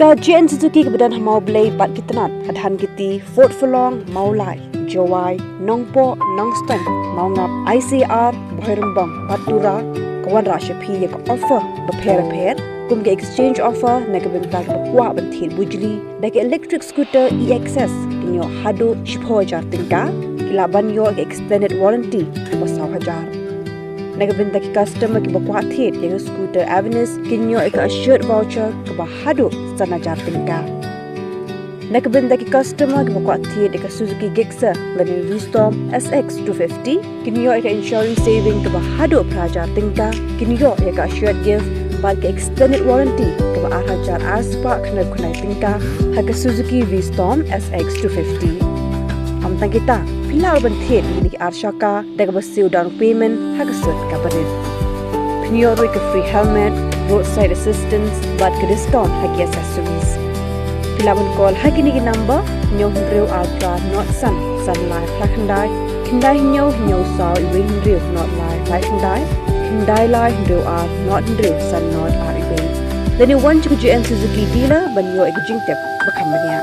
Ka GN Suzuki kebedan Mawblei bat ki Tnat hadhan kiti Fort Fulong Mawblei Jawai Nongpo Nongston Maungap ICR Bapher Batura kawan rasha pi yak offer Bapher kum ke exchange offer nagabinta bakwa banthir bujli dak electric scooter EXS kinyo hado shipho jar tingka kilaban yo extended warranty basaw hajar nagabinta ki customer ki bakwa thit yang scooter avenues kinyo ek assured voucher ka bahado sana jar tingka nagabinta ki customer ki bakwa thit ek Suzuki Gixxer learning Wisdom SX 250 kinyo ek insurance saving ka bahado prajar tingka kinyo ek assured gift bagi extended warranty ke hajar aspa kena kunai tingka harga Suzuki Wisdom SX 250 amtang kita pilar benthit ini arshaka daga basiu down payment harga sud kabarin pinyo ke free helmet roadside assistance bad ke discount harga accessories pilaban call harga ni number nyo hreu ultra not sun life lakhandai kindai nyo saw iwe hreu not life lakhandai kindai lai hreu not hreu sun not iwe then you want to GN Suzuki dealer ban yo ek jingtep bakamania